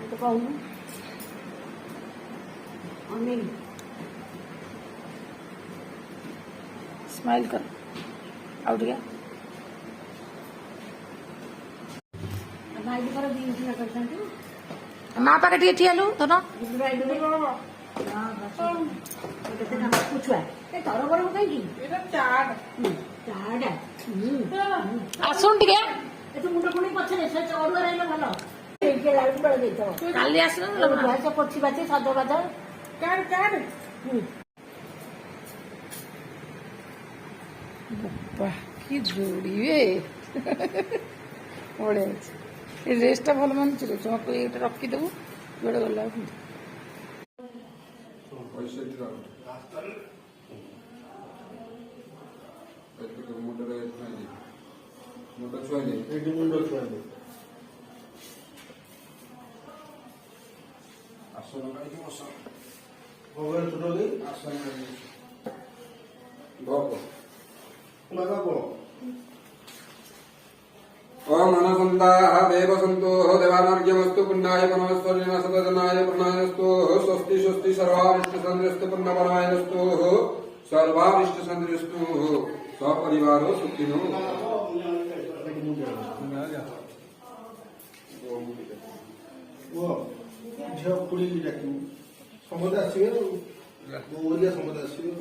तो कहूँ अनिल स्माइल कर आउट गया भाई पर दी उठना करते माँ पाखे टे ठिया लु तो पूछुआ तोर बर कहीं आसुन टे तू मुंड पुणी पछरे से अड़ुआ रही भल लाइट बेल देते काली आस पोछी बाची सजबाज कि जोड़े बढ़िया ड्रेसटा भल मानुच तुमको ये रखीदेबू जुड़े गला ओम अनसंताः देव सन्तो देवानार्घ्यमस्तु पुण्याय पनमस्वर्णसदनाय प्रणायस्तु स्वस्ति स्वस्ति सर्वारिष्टसंद्रस्तु पुण्यपनायस्तु सर्वारिष्टसंद्रस्तु सपरिवारो सुखिनो ଝିଅ ଖୁଡ଼ି ଡାକିବୁ ସମସ୍ତେ ଆସିବେ ଆଉ ବୋଉ ହେରିକା ସମସ୍ତେ ଆସିବେ।